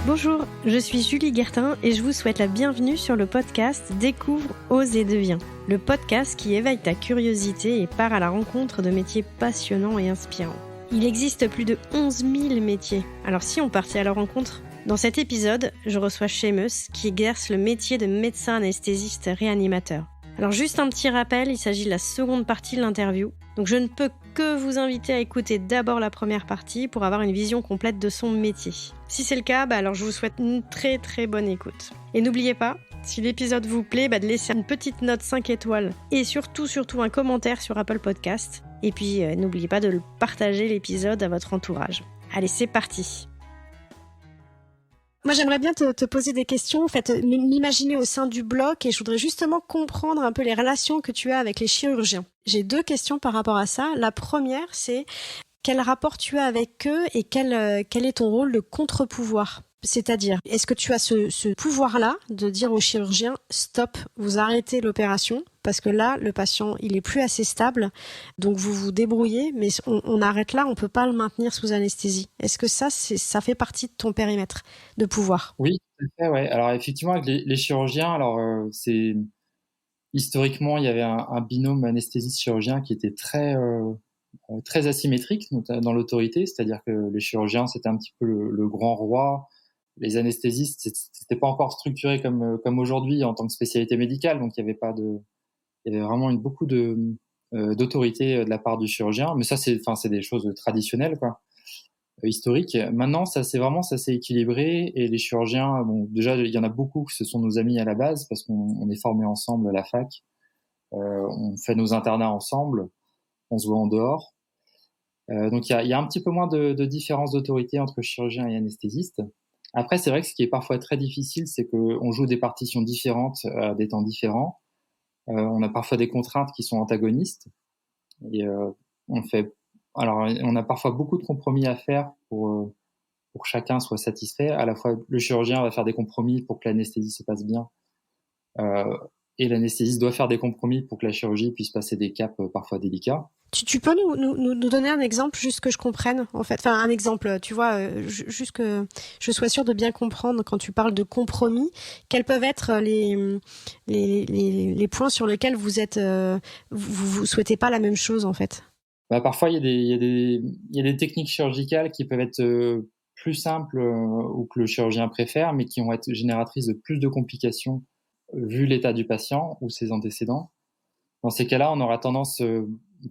Bonjour, je suis Julie Guertin et je vous souhaite la bienvenue sur le podcast Découvre, ose et deviens. Le podcast qui éveille ta curiosité et part à la rencontre de métiers passionnants et inspirants. Il existe plus de 11 000 métiers, alors si on partait à leur rencontre? Dans cet épisode, je reçois Seamus qui exerce le métier de médecin anesthésiste réanimateur. Alors juste un petit rappel, il s'agit de la seconde partie de l'interview. Donc je ne peux que vous inviter à écouter d'abord la première partie pour avoir une vision complète de son métier. Si c'est le cas, alors je vous souhaite une très très bonne écoute. Et n'oubliez pas, si l'épisode vous plaît, de laisser une petite note 5 étoiles et surtout un commentaire sur Apple Podcast. Et puis n'oubliez pas de le partager l'épisode à votre entourage. Allez, c'est parti. Moi, j'aimerais bien te poser des questions, en fait, m'imaginer au sein du bloc et je voudrais justement comprendre un peu les relations que tu as avec les chirurgiens. J'ai 2 questions par rapport à ça. La première, c'est quel rapport tu as avec eux et quel est ton rôle de contre-pouvoir ? C'est-à-dire, est-ce que tu as ce pouvoir-là de dire aux chirurgiens « Stop, vous arrêtez l'opération parce que là, le patient, il est plus assez stable, donc vous vous débrouillez, mais on arrête là, on peut pas le maintenir sous anesthésie. » Est-ce que ça fait partie de ton périmètre de pouvoir ? Oui, tout à fait, ouais. Alors effectivement, avec les chirurgiens, c'est historiquement, il y avait un binôme anesthésiste-chirurgien qui était très asymétrique dans l'autorité, c'est-à-dire que les chirurgiens, c'était un petit peu le grand roi. Les anesthésistes, c'était pas encore structuré comme aujourd'hui en tant que spécialité médicale, donc il y avait vraiment beaucoup d'autorité de la part du chirurgien. Mais ça, c'est des choses traditionnelles, quoi, historiques. Maintenant, ça s'est équilibré et les chirurgiens, bon, déjà, il y en a beaucoup, ce sont nos amis à la base parce qu'on est formés ensemble à la fac, on fait nos internats ensemble, on se voit en dehors. Donc il y a un petit peu moins de différence d'autorité entre chirurgiens et anesthésistes. Après, c'est vrai que ce qui est parfois très difficile, c'est qu'on joue des partitions différentes à des temps différents. On a parfois des contraintes qui sont antagonistes. Et on a parfois beaucoup de compromis à faire pour que chacun soit satisfait. À la fois, le chirurgien va faire des compromis pour que l'anesthésie se passe bien. Et l'anesthésiste doit faire des compromis pour que la chirurgie puisse passer des caps parfois délicats. Tu peux nous donner un exemple, juste que je comprenne, en fait. Enfin, un exemple, tu vois, juste que je sois sûre de bien comprendre quand tu parles de compromis. Quels peuvent être les points sur lesquels vous souhaitez pas la même chose, en fait? Parfois, il y a des techniques chirurgicales qui peuvent être plus simples ou que le chirurgien préfère, mais qui vont être génératrices de plus de complications vu l'état du patient ou ses antécédents. Dans ces cas-là, on aura tendance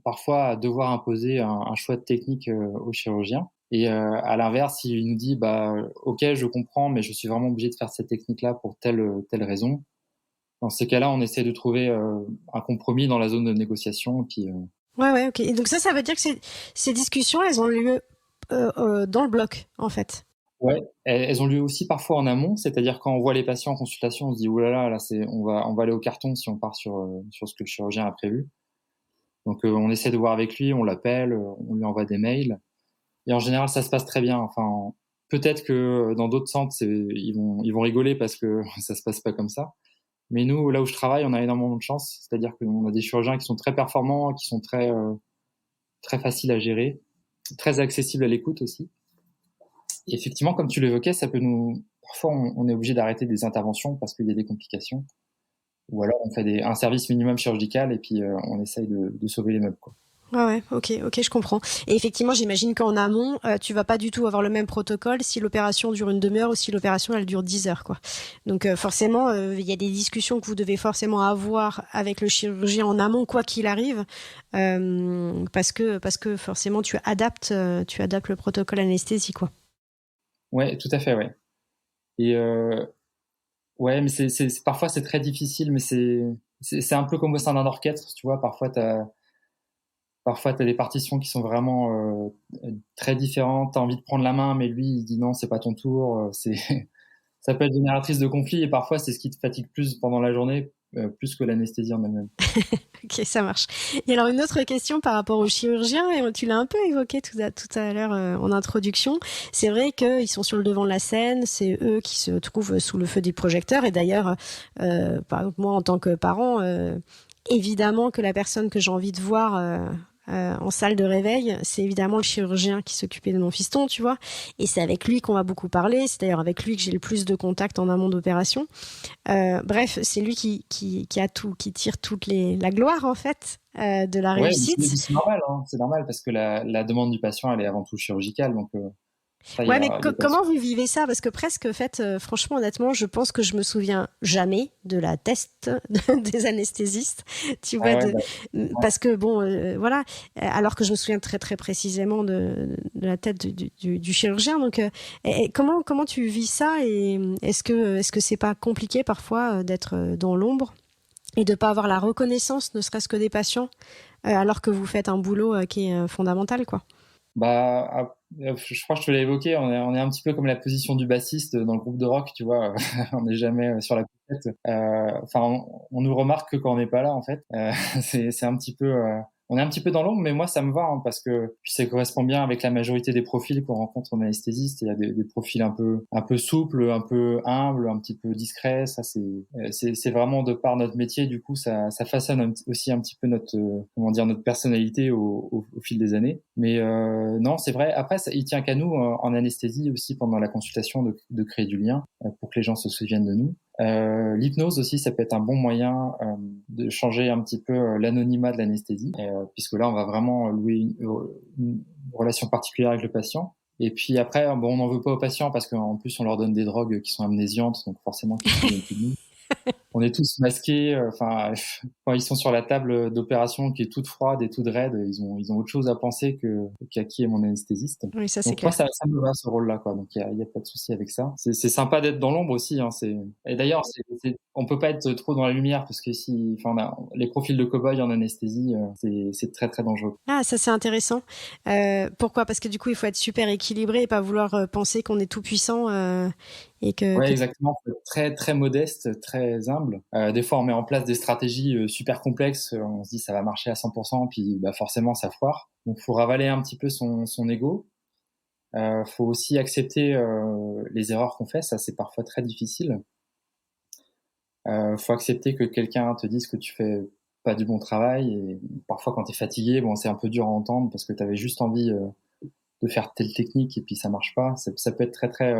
parfois à devoir imposer un choix de technique au chirurgien. Et à l'inverse, s'il nous dit ok, je comprends, mais je suis vraiment obligé de faire cette technique-là pour telle raison. Dans ces cas-là, on essaie de trouver un compromis dans la zone de négociation. Et puis, Ouais, ok. Et donc ça veut dire que ces discussions, elles ont lieu dans le bloc, en fait. Ouais, elles ont lieu aussi parfois en amont, c'est-à-dire quand on voit les patients en consultation, on se dit oulala, là on va aller au carton si on part sur ce que le chirurgien a prévu. Donc on essaie de voir avec lui, on l'appelle, on lui envoie des mails. Et en général, ça se passe très bien. Enfin, peut-être que dans d'autres centres, ils vont rigoler parce que ça se passe pas comme ça. Mais nous, là où je travaille, on a énormément de chance. C'est-à-dire qu'on a des chirurgiens qui sont très performants, qui sont très faciles à gérer, très accessibles à l'écoute aussi. Et effectivement, comme tu l'évoquais, parfois on est obligé d'arrêter des interventions parce qu'il y a des complications. Ou alors on fait un service minimum chirurgical et puis on essaye de sauver les meubles, quoi. Ouais, ok, je comprends. Et effectivement, j'imagine qu'en amont, tu vas pas du tout avoir le même protocole si l'opération dure une demi-heure ou si l'opération elle dure 10 heures, quoi. Donc forcément, il y a des discussions que vous devez forcément avoir avec le chirurgien en amont, quoi qu'il arrive, parce que forcément tu adaptes le protocole anesthésie, quoi. Ouais, tout à fait, ouais. Et ouais, mais parfois c'est très difficile, mais c'est un peu comme au sein d'un orchestre, tu vois. Parfois t'as des partitions qui sont vraiment très différentes. T'as envie de prendre la main, mais lui il dit non, c'est pas ton tour. Ça peut être génératrice de conflits et parfois c'est ce qui te fatigue plus pendant la journée, plus que l'anesthésie en elle-même. Ok, ça marche. Et alors une autre question par rapport aux chirurgiens, et tu l'as un peu évoqué tout à l'heure en introduction. C'est vrai qu'ils sont sur le devant de la scène, c'est eux qui se trouvent sous le feu des projecteurs. Et d'ailleurs, par exemple moi en tant que parent, évidemment que la personne que j'ai envie de voir en salle de réveil, c'est évidemment le chirurgien qui s'occupait de mon fiston, tu vois. Et c'est avec lui qu'on va beaucoup parler. C'est d'ailleurs avec lui que j'ai le plus de contacts en amont d'opération. Bref, c'est lui qui a tout, qui tire la gloire en fait de la réussite. C'est normal, hein. C'est normal parce que la demande du patient, elle est avant tout chirurgicale, donc ça, Ouais, mais comment vous vivez ça? Parce que presque, en fait, franchement, honnêtement, je pense que je me souviens jamais de la test des anesthésistes, tu vois, parce que bon, voilà, alors que je me souviens très très précisément de la tête du chirurgien. Donc, comment tu vis ça et est-ce que c'est pas compliqué parfois d'être dans l'ombre et de pas avoir la reconnaissance, ne serait-ce que des patients, alors que vous faites un boulot qui est fondamental, quoi? Je crois que je te l'ai évoqué, on est un petit peu comme la position du bassiste dans le groupe de rock, tu vois, on n'est jamais sur la pochette. On nous remarque que quand on n'est pas là, en fait. C'est un petit peu, on est un petit peu dans l'ombre, mais moi ça me va, hein, parce que ça correspond bien avec la majorité des profils qu'on rencontre en anesthésiste. Il y a des profils un peu souples, un peu humbles, un petit peu discrets. Ça c'est vraiment de par notre métier, du coup ça façonne aussi un petit peu notre notre personnalité au fil des années. Mais non, c'est vrai. Après, il tient qu'à nous en anesthésie aussi pendant la consultation de créer du lien pour que les gens se souviennent de nous. L'hypnose aussi, ça peut être un bon moyen de changer un petit peu l'anonymat de l'anesthésie, puisque là, on va vraiment louer une relation particulière avec le patient. Et puis après, on n'en veut pas aux patients parce qu'en plus, on leur donne des drogues qui sont amnésiantes, donc forcément, qu'ils se souviennent plus de nous. On est tous masqués. Quand ils sont sur la table d'opération qui est toute froide et toute raide, ils ont autre chose à penser qu'à qui est mon anesthésiste. Oui, ça c'est Donc clair. moi, ça me va ce rôle-là, quoi. Donc il y a pas de souci avec ça. C'est sympa d'être dans l'ombre aussi, hein. Et d'ailleurs, on peut pas être trop dans la lumière parce que les profils de cow-boy en anesthésie, c'est très très dangereux. Ah, ça c'est intéressant. Pourquoi? Parce que du coup, il faut être super équilibré et pas vouloir penser qu'on est tout puissant et Ouais, exactement. Faut être très très modeste, très humble. Des fois, on met en place des stratégies super complexes. On se dit ça va marcher à 100%, puis forcément ça foire. Donc, faut ravaler un petit peu son ego. Faut aussi accepter les erreurs qu'on fait. Ça, c'est parfois très difficile. Faut accepter que quelqu'un te dise que tu fais pas du bon travail. Et parfois, quand t'es fatigué, c'est un peu dur à entendre parce que t'avais juste envie de faire telle technique et puis ça marche pas. Ça peut être très très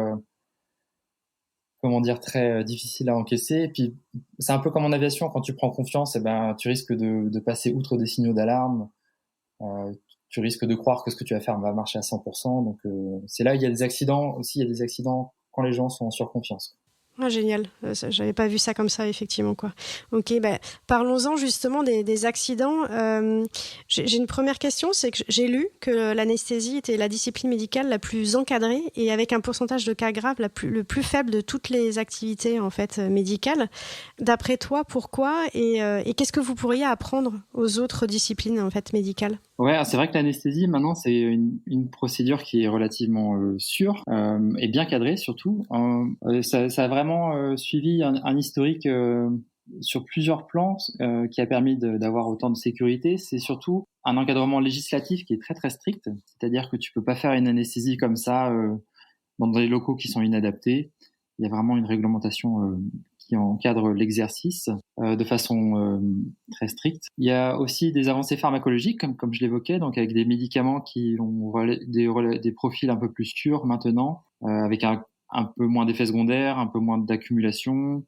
très difficile à encaisser. Et puis, c'est un peu comme en aviation, quand tu prends confiance, tu risques de passer outre des signaux d'alarme. Tu risques de croire que ce que tu vas faire va marcher à 100%. Donc, c'est là où il y a des accidents aussi. Il y a des accidents quand les gens sont en surconfiance. Ah, génial. J'avais pas vu ça comme ça, effectivement, quoi. Ok, parlons-en justement des accidents. J'ai une première question, c'est que j'ai lu que l'anesthésie était la discipline médicale la plus encadrée et avec un pourcentage de cas graves le plus faible de toutes les activités en fait médicales. D'après toi, pourquoi et qu'est-ce que vous pourriez apprendre aux autres disciplines en fait médicales? Ouais, c'est vrai que l'anesthésie, maintenant, c'est une procédure qui est relativement sûre et bien cadrée, surtout. Ça a vraiment suivi un historique sur plusieurs plans qui a permis d'avoir autant de sécurité. C'est surtout un encadrement législatif qui est très, très strict. C'est-à-dire que tu peux pas faire une anesthésie comme ça dans des locaux qui sont inadaptés. Il y a vraiment une réglementation qui encadre l'exercice de façon très stricte. Il y a aussi des avancées pharmacologiques, comme je l'évoquais, donc avec des médicaments qui ont des profils un peu plus sûrs maintenant, avec un peu moins d'effets secondaires, un peu moins d'accumulation,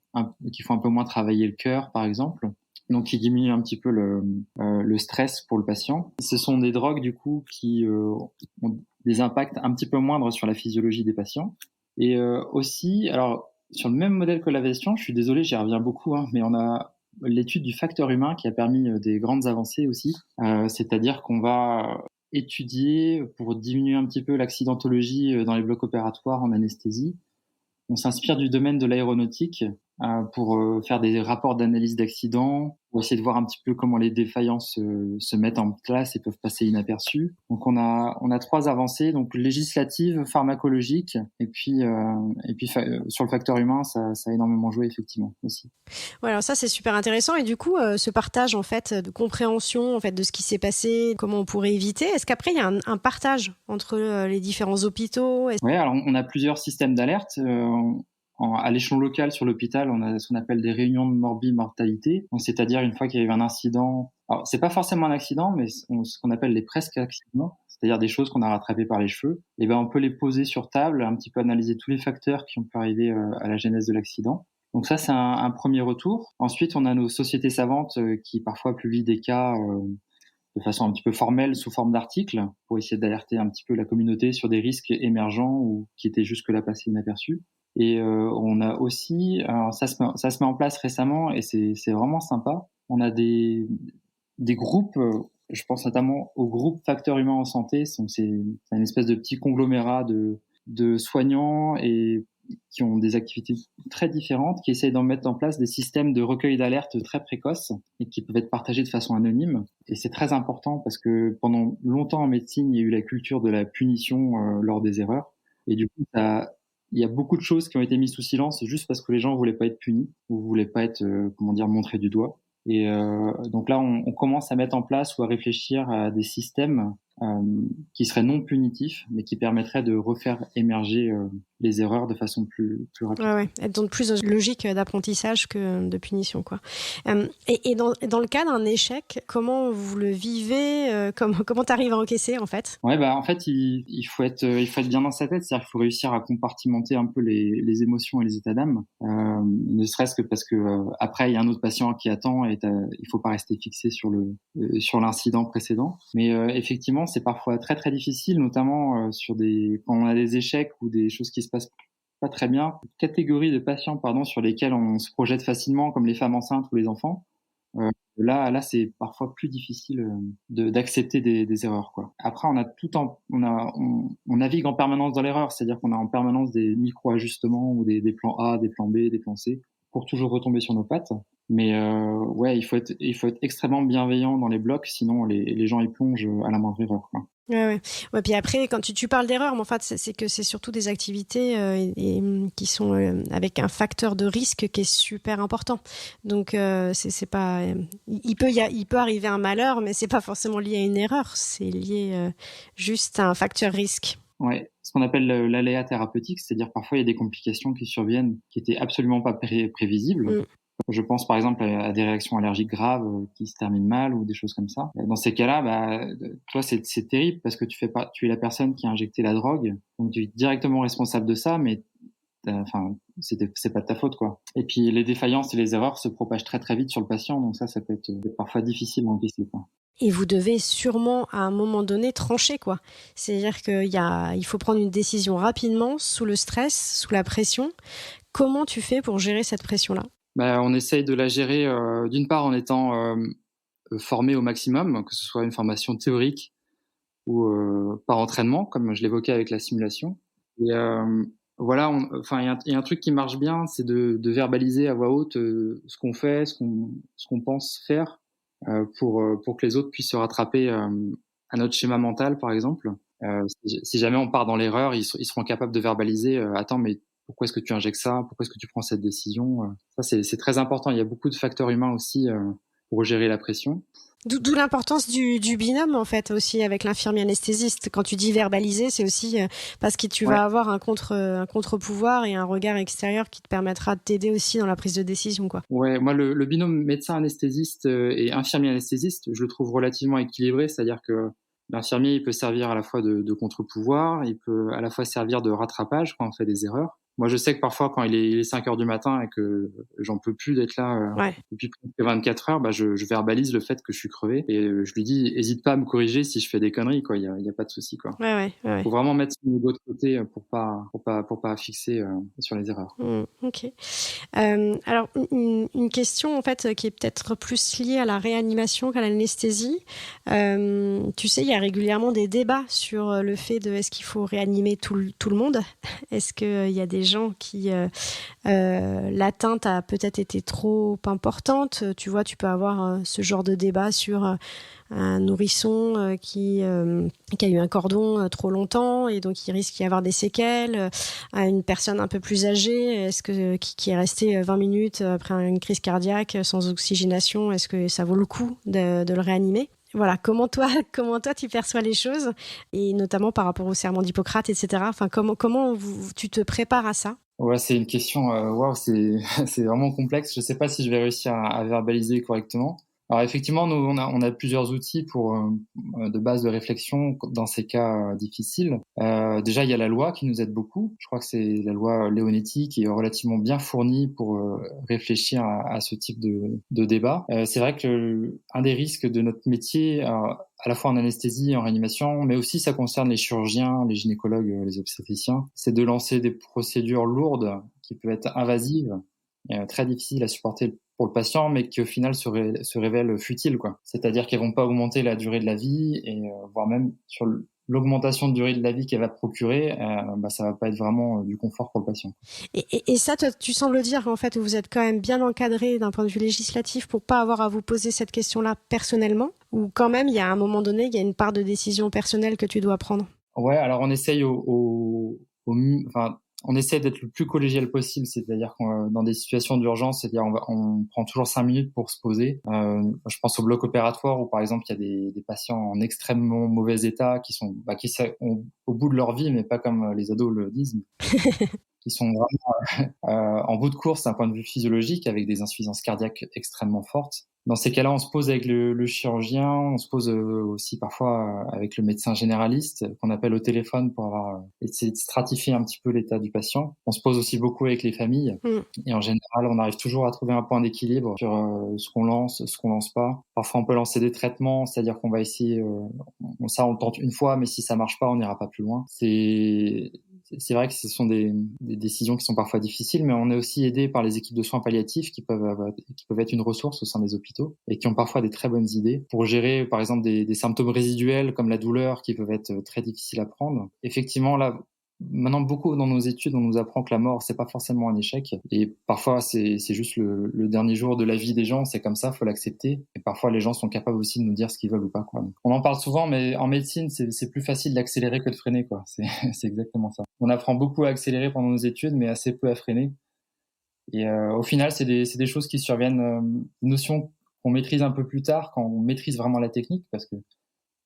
qui font un peu moins travailler le cœur, par exemple. Donc, qui diminuent un petit peu le stress pour le patient. Ce sont des drogues, du coup, qui ont des impacts un petit peu moindres sur la physiologie des patients. Et aussi, alors, sur le même modèle que l'aviation, je suis désolé, j'y reviens beaucoup, hein, mais on a l'étude du facteur humain qui a permis des grandes avancées aussi. C'est-à-dire qu'on va étudier pour diminuer un petit peu l'accidentologie dans les blocs opératoires en anesthésie. On s'inspire du domaine de l'aéronautique pour faire des rapports d'analyse d'accidents, pour essayer de voir un petit peu comment les défaillances se mettent en place et peuvent passer inaperçues. Donc on a 3 avancées, donc législatives, pharmacologiques, et puis sur le facteur humain, ça a énormément joué effectivement aussi. Ouais, alors ça c'est super intéressant et du coup ce partage en fait de compréhension en fait de ce qui s'est passé, comment on pourrait éviter. Est-ce qu'après il y a un partage entre les différents hôpitaux? Oui, alors on a plusieurs systèmes d'alerte. à l'échelon local sur l'hôpital, on a ce qu'on appelle des réunions de morbi-mortalité. Donc, c'est-à-dire une fois qu'il y a eu un incident, alors c'est pas forcément un accident, mais ce qu'on appelle les presque accidents, c'est-à-dire des choses qu'on a rattrapées par les cheveux. Et ben on peut les poser sur table, un petit peu analyser tous les facteurs qui ont pu arriver à la genèse de l'accident. Donc ça, c'est un premier retour. Ensuite, on a nos sociétés savantes qui parfois publient des cas de façon un petit peu formelle sous forme d'articles pour essayer d'alerter un petit peu la communauté sur des risques émergents ou qui étaient jusque-là passés inaperçus. Et on a aussi, alors ça se met en place récemment et c'est vraiment sympa. On a des groupes, je pense notamment au groupe Facteurs Humains en Santé. C'est une espèce de petit conglomérat de soignants et qui ont des activités très différentes, qui essayent d'en mettre en place des systèmes de recueil d'alerte très précoces et qui peuvent être partagés de façon anonyme. Et c'est très important parce que pendant longtemps en médecine, il y a eu la culture de la punition lors des erreurs. Et du coup, il y a beaucoup de choses qui ont été mises sous silence juste parce que les gens voulaient pas être punis ou voulaient pas être, montrés du doigt. Et donc là, on commence à mettre en place ou à réfléchir à des systèmes qui seraient non punitifs, mais qui permettraient de refaire émerger les erreurs de façon plus rapide. Ouais. Être donc plus dans une logique d'apprentissage que de punition, quoi. Et dans le cas d'un échec, comment vous le vivez, comment t'arrives à encaisser, en fait? Ouais, en fait, il faut être bien dans sa tête, c'est-à-dire qu'il faut réussir à compartimenter un peu les émotions et les états d'âme, ne serait-ce que parce que après il y a un autre patient qui attend et il faut pas rester fixé sur l'incident précédent. Mais effectivement, c'est parfois très très difficile, notamment quand on a des échecs ou des choses qui se passent pas très bien. Catégorie de patients, sur lesquels on se projette facilement, comme les femmes enceintes ou les enfants. Là, c'est parfois plus difficile d'accepter des erreurs, quoi. Après, on navigue en permanence dans l'erreur, c'est-à-dire qu'on a en permanence des micro-ajustements ou des plans A, des plans B, des plans C, pour toujours retomber sur nos pattes. Mais ouais, il faut être extrêmement bienveillant dans les blocs, sinon les gens y plongent à la moindre erreur, quoi. Ouais. Puis après, quand tu parles d'erreur, mais en fait, c'est que c'est surtout des activités qui sont avec un facteur de risque qui est super important. Donc, c'est pas, il peut arriver un malheur, mais c'est pas forcément lié à une erreur. C'est lié juste à un facteur risque. Ouais, ce qu'on appelle l'aléa thérapeutique, c'est-à-dire parfois il y a des complications qui surviennent qui étaient absolument pas prévisibles. Je pense par exemple à des réactions allergiques graves qui se terminent mal ou des choses comme ça. Dans ces cas-là, toi c'est terrible parce que tu es la personne qui a injecté la drogue, donc tu es directement responsable de ça, mais c'est pas de ta faute, quoi. Et puis les défaillances et les erreurs se propagent très très vite sur le patient, donc ça peut être parfois difficile à encaisser, quoi. Et vous devez sûrement, à un moment donné, trancher, quoi. C'est-à-dire qu'il faut prendre une décision rapidement, sous le stress, sous la pression. Comment tu fais pour gérer cette pression-là ? On essaye de la gérer, d'une part en étant formé au maximum, que ce soit une formation théorique ou par entraînement, comme je l'évoquais avec la simulation. Et voilà, il y a un truc qui marche bien, c'est de verbaliser à voix haute ce qu'on fait, ce qu'on pense faire, pour que les autres puissent se rattraper à notre schéma mental, par exemple. Si jamais on part dans l'erreur, ils seront capables de verbaliser attends, mais pourquoi est-ce que tu injectes ça? Pourquoi est-ce que tu prends cette décision? Ça, c'est très important. Il y a beaucoup de facteurs humains aussi pour gérer la pression. D'où l'importance du binôme, en fait, aussi avec l'infirmier anesthésiste. Quand tu dis verbaliser, c'est aussi parce que tu vas avoir un contre-pouvoir et un regard extérieur qui te permettra de t'aider aussi dans la prise de décision, quoi. Ouais, moi, le binôme médecin anesthésiste et infirmier anesthésiste, je le trouve relativement équilibré, c'est-à-dire que l'infirmier, il peut servir à la fois de contre-pouvoir, il peut à la fois servir de rattrapage quand on fait des erreurs. Moi, je sais que parfois, quand il est 5 heures du matin et que j'en peux plus d'être là depuis presque 24 heures, je verbalise le fait que je suis crevé et je lui dis, hésite pas à me corriger si je fais des conneries, quoi. Il y a pas de souci, quoi. Ouais. Faut vraiment mettre son ego de côté pour pas fixer sur les erreurs. Ok. Alors, une question, en fait, qui est peut-être plus liée à la réanimation qu'à l'anesthésie. Tu sais, il y a régulièrement des débats sur le fait de est-ce qu'il faut réanimer tout le monde? Est-ce qu'il y a des gens qui l'atteinte a peut-être été trop importante. Tu vois, tu peux avoir ce genre de débat sur un nourrisson qui a eu un cordon trop longtemps et donc il risque d'y avoir des séquelles. À une personne un peu plus âgée, qui est restée 20 minutes après une crise cardiaque sans oxygénation, est-ce que ça vaut le coup de le réanimer? Voilà, comment toi tu perçois les choses et notamment par rapport au serment d'Hippocrate, etc. Enfin, comment tu te prépares à ça? Ouais, c'est une question, waouh, c'est c'est vraiment complexe. Je sais pas si je vais réussir à verbaliser correctement. Alors effectivement, nous, on a plusieurs outils pour, de base de réflexion dans ces cas, difficiles. Déjà, il y a la loi qui nous aide beaucoup. Je crois que c'est la loi Leonetti qui est relativement bien fournie pour, réfléchir à ce type de débat. C'est vrai que un des risques de notre métier, à la fois en anesthésie, en réanimation, mais aussi ça concerne les chirurgiens, les gynécologues, les obstétriciens, c'est de lancer des procédures lourdes qui peuvent être invasives et très difficiles à supporter pour le patient, mais qui au final se révèlent futiles, quoi. C'est-à-dire qu'elles vont pas augmenter la durée de la vie et voire même sur l'augmentation de durée de la vie qu'elle va procurer, ça va pas être vraiment du confort pour le patient. Et ça, toi, tu sembles dire en fait, vous êtes quand même bien encadré d'un point de vue législatif pour pas avoir à vous poser cette question-là personnellement, ou quand même, il y a un moment donné, il y a une part de décision personnelle que tu dois prendre. Ouais, alors on essaye enfin, on essaie d'être le plus collégial possible, c'est-à-dire que dans des situations d'urgence, c'est-à-dire on prend toujours 5 minutes pour se poser. Je pense au bloc opératoire où par exemple il y a des patients en extrêmement mauvais état qui sont qui sont au bout de leur vie, mais pas comme les ados le disent, qui sont vraiment en bout de course d'un point de vue physiologique avec des insuffisances cardiaques extrêmement fortes. Dans ces cas-là, on se pose avec le chirurgien, on se pose aussi parfois avec le médecin généraliste qu'on appelle au téléphone pour avoir essayé de stratifier un petit peu l'état du patient. On se pose aussi beaucoup avec les familles et en général, on arrive toujours à trouver un point d'équilibre sur ce qu'on lance, ce qu'on lance pas. Parfois, on peut lancer des traitements, c'est-à-dire qu'on va essayer, on le tente une fois, mais si ça marche pas, on n'ira pas plus loin. C'est vrai que ce sont des décisions qui sont parfois difficiles, mais on est aussi aidé par les équipes de soins palliatifs qui peuvent être une ressource au sein des hôpitaux et qui ont parfois des très bonnes idées pour gérer, par exemple, des symptômes résiduels comme la douleur qui peuvent être très difficiles à prendre. Effectivement, là, maintenant, beaucoup dans nos études, on nous apprend que la mort, c'est pas forcément un échec. Et parfois, c'est juste le dernier jour de la vie des gens. C'est comme ça, faut l'accepter. Et parfois, les gens sont capables aussi de nous dire ce qu'ils veulent ou pas, quoi. Donc, on en parle souvent, mais en médecine, c'est plus facile d'accélérer que de freiner, quoi. C'est exactement ça. On apprend beaucoup à accélérer pendant nos études, mais assez peu à freiner. Et au final, c'est des choses qui surviennent, notions qu'on maîtrise un peu plus tard, quand on maîtrise vraiment la technique, parce que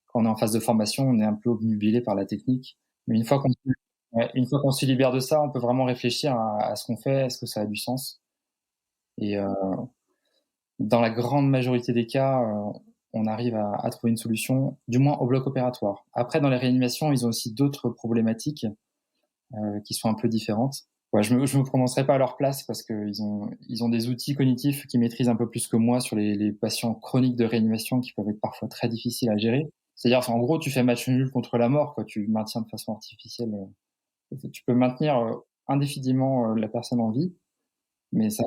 quand on est en phase de formation, on est un peu obnubilé par la technique. Mais une fois qu'on se libère de ça, on peut vraiment réfléchir à ce qu'on fait, est-ce que ça a du sens. Et dans la grande majorité des cas, on arrive à trouver une solution, du moins au bloc opératoire. Après, dans les réanimations, ils ont aussi d'autres problématiques qui sont un peu différentes. Ouais, je me prononcerai pas à leur place parce qu'ils ont des outils cognitifs qui maîtrisent un peu plus que moi sur les patients chroniques de réanimation qui peuvent être parfois très difficiles à gérer. C'est-à-dire, en gros, tu fais match nul contre la mort, quoi. Tu maintiens de façon artificielle. Tu peux maintenir indéfiniment la personne en vie, mais ça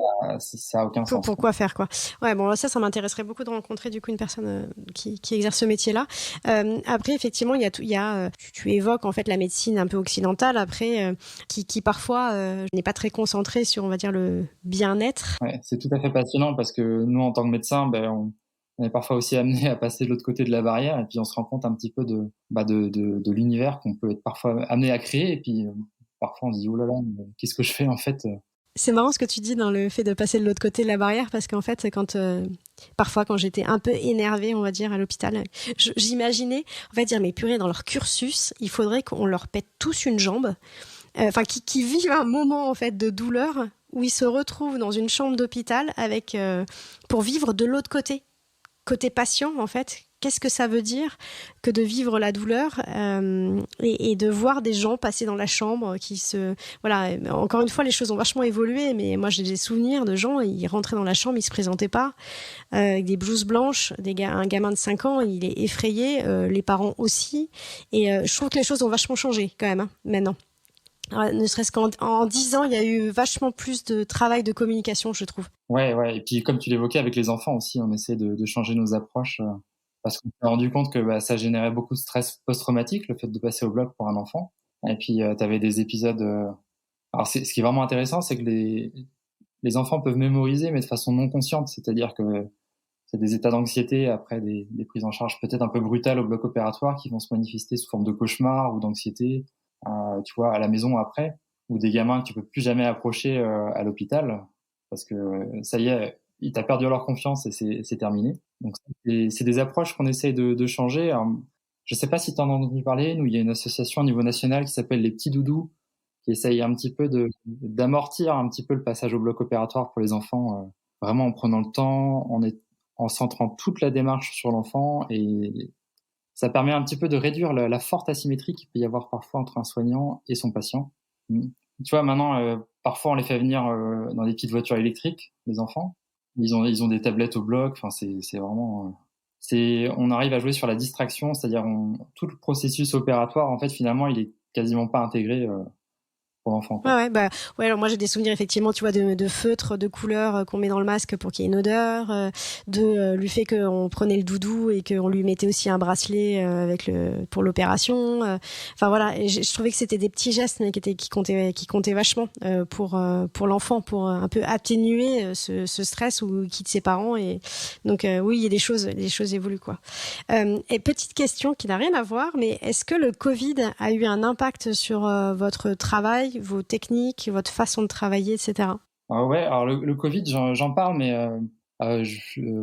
a aucun sens. Pourquoi faire, quoi. Ouais, bon, ça m'intéresserait beaucoup de rencontrer du coup une personne qui exerce ce métier-là. Après, effectivement, tu évoques en fait la médecine un peu occidentale, après, qui parfois n'est pas très concentrée sur, on va dire, le bien-être. Ouais, c'est tout à fait passionnant parce que nous, en tant que médecins, on est parfois aussi amené à passer de l'autre côté de la barrière et puis on se rend compte un petit peu de l'univers qu'on peut être parfois amené à créer et puis parfois on se dit oh là là, qu'est-ce que je fais en fait. C'est marrant ce que tu dis dans le fait de passer de l'autre côté de la barrière parce qu'en fait, parfois quand j'étais un peu énervée, on va dire, à l'hôpital, j'imaginais en fait dire mais purée, dans leur cursus, il faudrait qu'on leur pète tous une jambe, qui vivent un moment en fait de douleur où ils se retrouvent dans une chambre d'hôpital avec pour vivre de l'autre côté patient en fait. Qu'est-ce que ça veut dire que de vivre la douleur et de voir des gens passer dans la chambre voilà, encore une fois les choses ont vachement évolué, mais moi j'ai des souvenirs de gens, ils rentraient dans la chambre, ils se présentaient pas, avec des blouses blanches, un gamin de 5 ans, il est effrayé, les parents aussi, et je trouve que les choses ont vachement changé quand même maintenant. Alors, ne serait-ce qu'en 10 ans, il y a eu vachement plus de travail de communication, je trouve. Ouais, et puis comme tu l'évoquais avec les enfants aussi, on essaie de changer nos approches parce qu'on s'est rendu compte que ça générait beaucoup de stress post-traumatique, le fait de passer au bloc pour un enfant. Et puis tu avais des épisodes. Alors ce qui est vraiment intéressant, c'est que les enfants peuvent mémoriser, mais de façon non consciente, c'est-à-dire que c'est des états d'anxiété après des prises en charge peut-être un peu brutales au bloc opératoire qui vont se manifester sous forme de cauchemar ou d'anxiété, tu vois, à la maison après, ou des gamins que tu peux plus jamais approcher à l'hôpital parce que ça y est, ils t'ont perdu leur confiance et c'est terminé. Donc c'est des approches qu'on essaye de changer. Alors, je sais pas si tu en as entendu parler. Nous, il y a une association au niveau national qui s'appelle les Petits Doudous, qui essaye un petit peu d'amortir un petit peu le passage au bloc opératoire pour les enfants, vraiment en prenant le temps, en centrant toute la démarche sur l'enfant, et ça permet un petit peu de réduire la forte asymétrie qu'il peut y avoir parfois entre un soignant et son patient. Tu vois, maintenant, parfois on les fait venir dans des petites voitures électriques, les enfants. Ils ont des tablettes au bloc. Enfin, c'est vraiment, on arrive à jouer sur la distraction, c'est-à-dire tout le processus opératoire, en fait, finalement, il est quasiment pas intégré pour l'enfant, quoi. Ouais, alors moi j'ai des souvenirs effectivement, tu vois, de feutres, de couleurs qu'on met dans le masque pour qu'il y ait une odeur, du fait qu'on prenait le doudou et qu'on lui mettait aussi un bracelet pour l'opération. Enfin voilà, et je trouvais que c'était des petits gestes mais qui comptaient vachement pour l'enfant, pour un peu atténuer ce stress ou quitte ses parents. Et donc oui, il y a des choses évoluent quoi. Et petite question qui n'a rien à voir, mais est-ce que le Covid a eu un impact sur votre travail, vos techniques, votre façon de travailler, etc. Ah ouais, alors le Covid, j'en parle, mais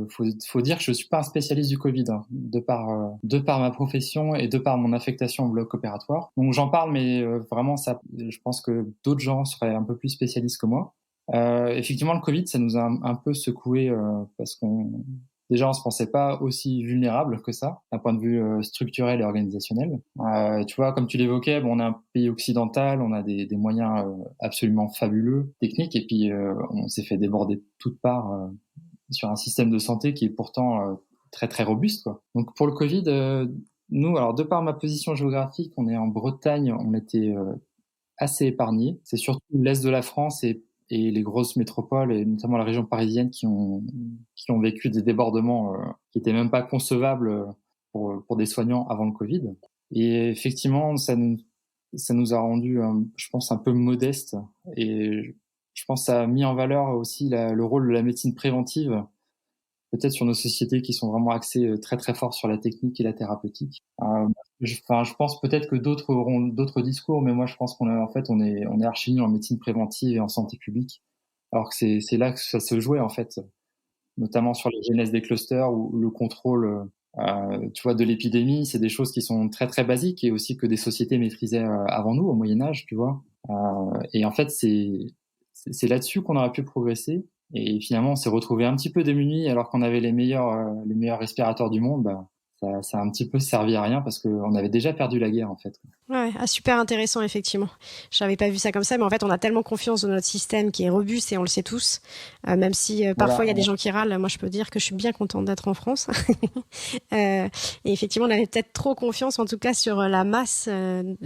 faut dire que je suis pas un spécialiste du Covid, hein, de par ma profession et de par mon affectation au bloc opératoire. Donc j'en parle, mais vraiment, je pense que d'autres gens seraient un peu plus spécialistes que moi. Effectivement, le Covid, ça nous a un peu secoué parce déjà, on se pensait pas aussi vulnérable que ça, d'un point de vue structurel et organisationnel. Tu vois, comme tu l'évoquais, bon, on est un pays occidental, on a des moyens absolument fabuleux, techniques, et puis on s'est fait déborder de toutes parts sur un système de santé qui est pourtant très très robuste, quoi. Donc pour le Covid, nous, alors de par ma position géographique, on est en Bretagne, on était assez épargnés. C'est surtout l'est de la France et les grosses métropoles, et notamment la région parisienne, qui ont vécu des débordements qui étaient même pas concevables pour des soignants avant le Covid. Et effectivement, ça nous a rendu, je pense, un peu modestes. Et je pense que ça a mis en valeur aussi le rôle de la médecine préventive, peut-être sur nos sociétés qui sont vraiment axées très très fort sur la technique et la thérapeutique. Je pense peut-être que d'autres auront d'autres discours, mais moi je pense on est archi nul en médecine préventive et en santé publique, alors que c'est là que ça se jouait en fait, notamment sur les genèses des clusters ou le contrôle, tu vois, de l'épidémie. C'est des choses qui sont très très basiques et aussi que des sociétés maîtrisaient avant nous au Moyen Âge, tu vois. Et en fait c'est là-dessus qu'on aurait pu progresser. Et finalement, on s'est retrouvé un petit peu démunis alors qu'on avait les meilleurs respirateurs du monde. Bah, ça a un petit peu servi à rien parce qu'on avait déjà perdu la guerre, en fait. Ouais, super intéressant, effectivement. Je n'avais pas vu ça comme ça, mais en fait, on a tellement confiance dans notre système qui est robuste et on le sait tous. Même si parfois il y a des gens qui râlent, moi je peux dire que je suis bien contente d'être en France. Et effectivement, on avait peut-être trop confiance, en tout cas, sur la masse,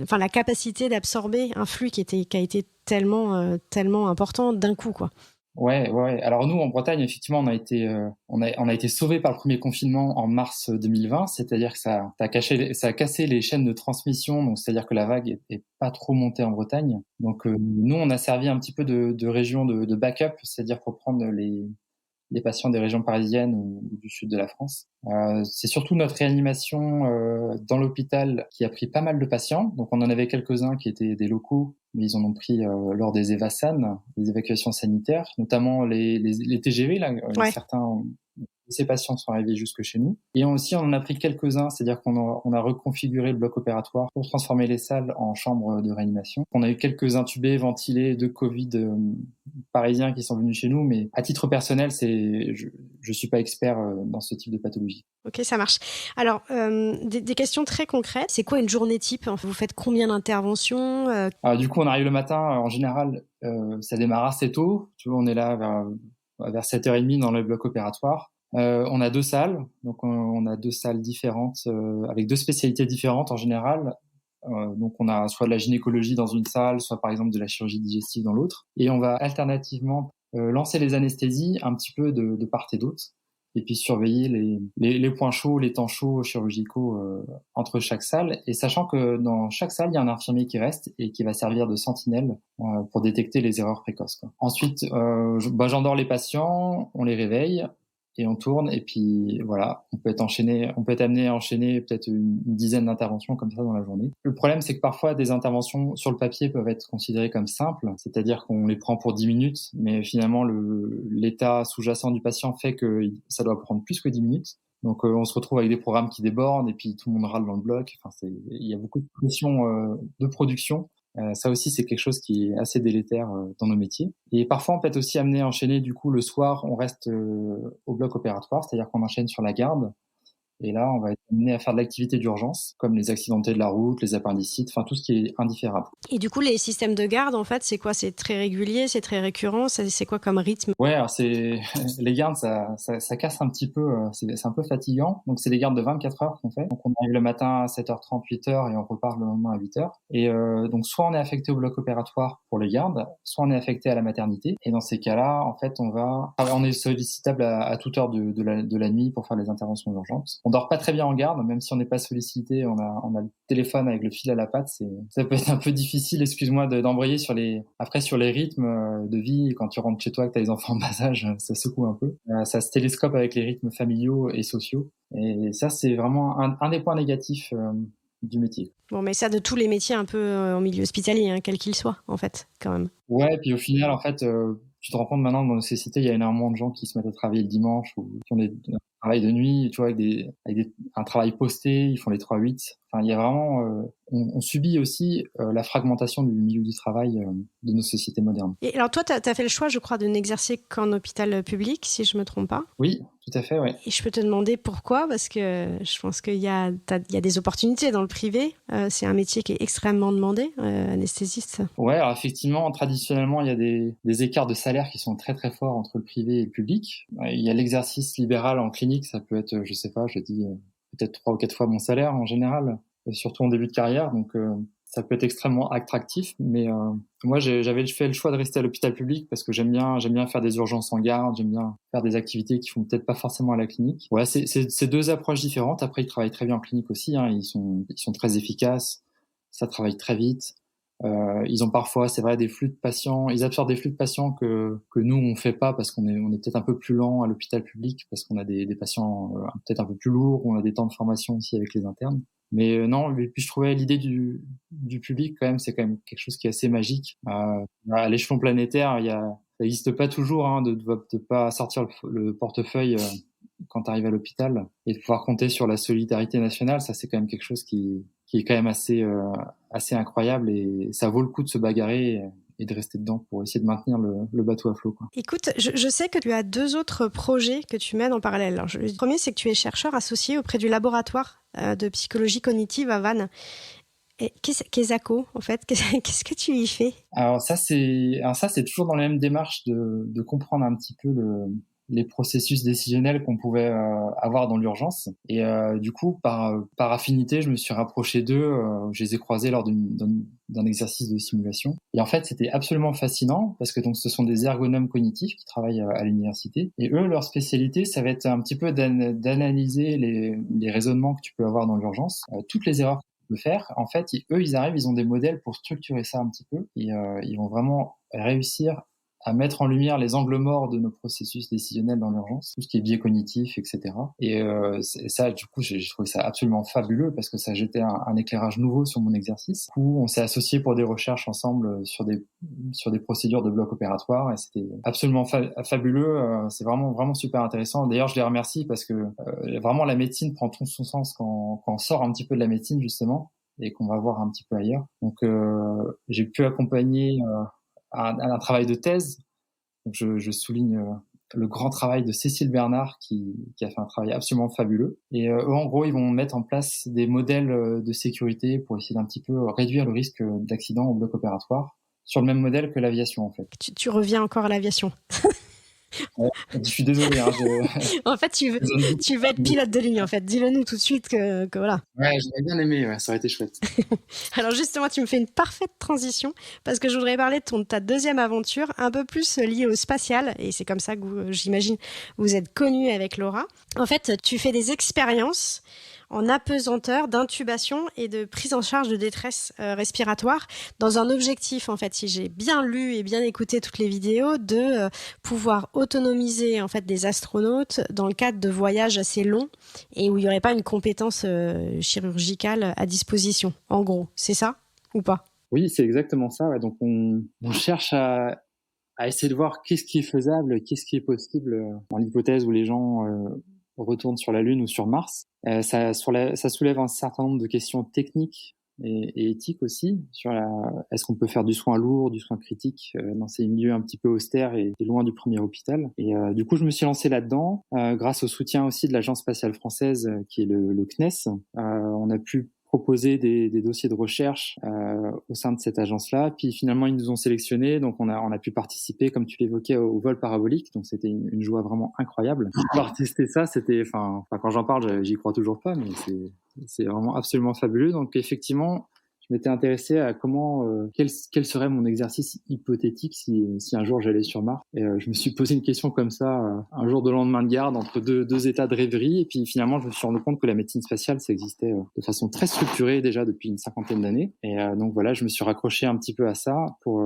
enfin la capacité d'absorber un flux qui a été tellement important d'un coup, quoi. Ouais. Alors nous, en Bretagne, effectivement, on a été sauvés par le premier confinement en mars 2020, c'est-à-dire que ça a cassé les chaînes de transmission, donc c'est-à-dire que la vague est pas trop montée en Bretagne. Donc nous, on a servi un petit peu de région de backup, c'est-à-dire pour prendre les patients des régions parisiennes ou du sud de la France. C'est surtout notre réanimation dans l'hôpital qui a pris pas mal de patients. Donc on en avait quelques-uns qui étaient des locaux, mais ils en ont pris lors des EVASAN, des évacuations sanitaires, notamment les TGV, là, certains. Ces patients sont arrivés jusque chez nous. Et on en a pris quelques-uns, c'est-à-dire on a reconfiguré le bloc opératoire pour transformer les salles en chambres de réanimation. On a eu quelques intubés, ventilés de Covid parisiens qui sont venus chez nous, mais à titre personnel, je suis pas expert dans ce type de pathologie. Ok, ça marche. Alors, des questions très concrètes. C'est quoi une journée type? Vous faites combien d'interventions? Du coup, on arrive le matin. En général, ça démarre assez tôt. Tu vois, on est là vers 7h30 dans le bloc opératoire. On a deux salles, donc on a deux salles différentes avec deux spécialités différentes en général. Donc on a soit de la gynécologie dans une salle, soit par exemple de la chirurgie digestive dans l'autre. Et on va alternativement lancer les anesthésies un petit peu de part et d'autre, et puis surveiller les points chauds, les temps chauds chirurgicaux entre chaque salle. Et sachant que dans chaque salle, il y a un infirmier qui reste et qui va servir de sentinelle pour détecter les erreurs précoces, quoi. Ensuite, j'endors les patients, on les réveille, et on tourne, et puis voilà, on peut être amené à enchaîner peut-être une dizaine d'interventions comme ça dans la journée. Le problème, c'est que parfois des interventions sur le papier peuvent être considérées comme simples, c'est-à-dire qu'on les prend pour 10 minutes, mais finalement l'état sous-jacent du patient fait que ça doit prendre plus que 10 minutes. Donc on se retrouve avec des programmes qui débordent et puis tout le monde râle dans le bloc. Enfin, il y a beaucoup de pression de production. Ça aussi, c'est quelque chose qui est assez délétère dans nos métiers. Et parfois, on peut être aussi amené à enchaîner. Du coup, le soir, on reste au bloc opératoire, c'est-à-dire qu'on enchaîne sur la garde. Et là, on va être amené à faire de l'activité d'urgence, comme les accidentés de la route, les appendicites, enfin tout ce qui est indifférable. Et du coup, les systèmes de garde, en fait, c'est quoi? C'est très régulier, c'est très récurrent, c'est quoi comme rythme? Ouais, alors c'est les gardes, ça casse un petit peu, c'est un peu fatigant. Donc c'est des gardes de 24 heures qu'on fait. Donc on arrive le matin à 7h30, 8h et on repart le lendemain à 8h. Et donc soit on est affecté au bloc opératoire pour les gardes, soit on est affecté à la maternité. Et dans ces cas-là, en fait, on est sollicitable à toute heure de la nuit pour faire les interventions d'urgence. On dort pas très bien en garde, même si on n'est pas sollicité, on a le téléphone avec le fil à la patte, ça peut être un peu difficile, excuse-moi, d'embrayer sur les rythmes de vie. Quand tu rentres chez toi, que t'as les enfants en bas âge, ça secoue un peu. Ça se télescope avec les rythmes familiaux et sociaux. Et ça, c'est vraiment un des points négatifs du métier. Bon, mais ça, de tous les métiers un peu en milieu hospitalier, hein, quel qu'il soit, en fait, quand même. Ouais, puis au final, en fait, tu te rends compte maintenant dans nos sociétés, il y a énormément de gens qui se mettent à travailler le dimanche ou qui ont un travail de nuit, tu vois, un travail posté, ils font les 3-8. Enfin, il y a vraiment, on subit aussi la fragmentation du milieu du travail de nos sociétés modernes. Et alors toi, t'as fait le choix, je crois, de n'exercer qu'en hôpital public, si je me trompe pas. Oui, tout à fait, ouais. Et je peux te demander pourquoi, parce que je pense qu'il y a des opportunités dans le privé. C'est un métier qui est extrêmement demandé, anesthésiste. Ouais, alors effectivement, traditionnellement, il y a des écarts de salaire qui sont très très forts entre le privé et le public. Il y a l'exercice libéral en clinique, ça peut être, je sais pas, je dis peut-être 3 ou 4 fois mon salaire en général, surtout en début de carrière, donc ça peut être extrêmement attractif. Mais moi, j'avais fait le choix de rester à l'hôpital public parce que j'aime bien faire des urgences en garde, j'aime bien faire des activités qui font peut-être pas forcément à la clinique. Ouais, c'est deux approches différentes. Après, ils travaillent très bien en clinique aussi, hein, ils sont très efficaces, ça travaille très vite. Ils ont parfois, c'est vrai, des flux de patients. Ils absorbent des flux de patients que nous on fait pas parce qu'on est peut-être un peu plus lent à l'hôpital public parce qu'on a des patients peut-être un peu plus lourds. On a des temps de formation aussi avec les internes. Mais non, et puis je trouvais l'idée du public quand même, c'est quand même quelque chose qui est assez magique. À l'échelon planétaire, ça n'existe pas toujours hein, de pas sortir le portefeuille quand tu arrives à l'hôpital et de pouvoir compter sur la solidarité nationale. Ça, c'est quand même quelque chose qui est quand même assez incroyable et ça vaut le coup de se bagarrer et de rester dedans pour essayer de maintenir le bateau à flot, quoi. Écoute, je sais que tu as 2 autres projets que tu mènes en parallèle. Alors, le premier, c'est que tu es chercheur associé auprès du laboratoire de psychologie cognitive à Vannes. Et qu'est-ce en fait, qu'est-ce que tu y fais? Alors ça, c'est toujours dans la même démarche de comprendre un petit peu les processus décisionnels qu'on pouvait avoir dans l'urgence. Et du coup, par affinité, je me suis rapproché d'eux. Je les ai croisés lors d'un exercice de simulation. Et en fait, c'était absolument fascinant parce que donc ce sont des ergonomes cognitifs qui travaillent à l'université. Et eux, leur spécialité, ça va être un petit peu d'analyser les raisonnements que tu peux avoir dans l'urgence, toutes les erreurs que tu peux faire. En fait, ils arrivent, ils ont des modèles pour structurer ça un petit peu. Et ils vont vraiment réussir à mettre en lumière les angles morts de nos processus décisionnels dans l'urgence, tout ce qui est biais cognitif, etc. Et ça, du coup, j'ai trouvé ça absolument fabuleux parce que ça jetait un éclairage nouveau sur mon exercice. Du coup, on s'est associés pour des recherches ensemble sur des procédures de bloc opératoire et c'était absolument fabuleux. C'est vraiment, vraiment super intéressant. D'ailleurs, je les remercie parce que vraiment la médecine prend tout son sens quand on sort un petit peu de la médecine, justement, et qu'on va voir un petit peu ailleurs. Donc, j'ai pu accompagner un travail de thèse. Donc je souligne le grand travail de Cécile Bernard qui a fait un travail absolument fabuleux. Et eux, en gros, ils vont mettre en place des modèles de sécurité pour essayer d'un petit peu réduire le risque d'accident au bloc opératoire sur le même modèle que l'aviation, en fait. Tu reviens encore à l'aviation. Ouais, je suis désolé. Hein, en fait, tu veux être pilote de ligne, en fait. Dis-le nous tout de suite que voilà. Ouais, j'aurais bien aimé, ouais, ça aurait été chouette. Alors justement, tu me fais une parfaite transition parce que je voudrais parler de ta deuxième aventure, un peu plus liée au spatial. Et c'est comme ça que j'imagine vous êtes connus avec Laura. En fait, tu fais des expériences en apesanteur, d'intubation et de prise en charge de détresse respiratoire dans un objectif, en fait, si j'ai bien lu et bien écouté toutes les vidéos, de pouvoir autonomiser en fait des astronautes dans le cadre de voyages assez longs et où il n'y aurait pas une compétence chirurgicale à disposition. En gros, c'est ça ou pas? Oui, c'est exactement ça. Ouais. Donc on cherche à essayer de voir qu'est-ce qui est faisable, qu'est-ce qui est possible dans l'hypothèse où les gens retournent sur la Lune ou sur Mars. Ça soulève un certain nombre de questions techniques et éthique aussi sur est-ce qu'on peut faire du soin lourd, du soin critique dans ces milieux un petit peu austères et loin du premier hôpital. Et du coup, je me suis lancé là-dedans grâce au soutien aussi de l'Agence spatiale française qui est le CNES. On a pu proposer des dossiers de recherche au sein de cette agence-là. Puis finalement, ils nous ont sélectionnés, donc on a pu participer, comme tu l'évoquais, au vol parabolique. Donc c'était une joie vraiment incroyable. Pouvoir tester ça, c'était, enfin, quand j'en parle, j'y crois toujours pas, mais c'est vraiment absolument fabuleux. Donc effectivement, je m'étais intéressé à quel serait mon exercice hypothétique si un jour j'allais sur Mars. Et je me suis posé une question comme ça, un jour de lendemain de garde, entre deux états de rêverie. Et puis finalement, je me suis rendu compte que la médecine spatiale, ça existait de façon très structurée déjà depuis une cinquantaine d'années. Et donc voilà, je me suis raccroché un petit peu à ça pour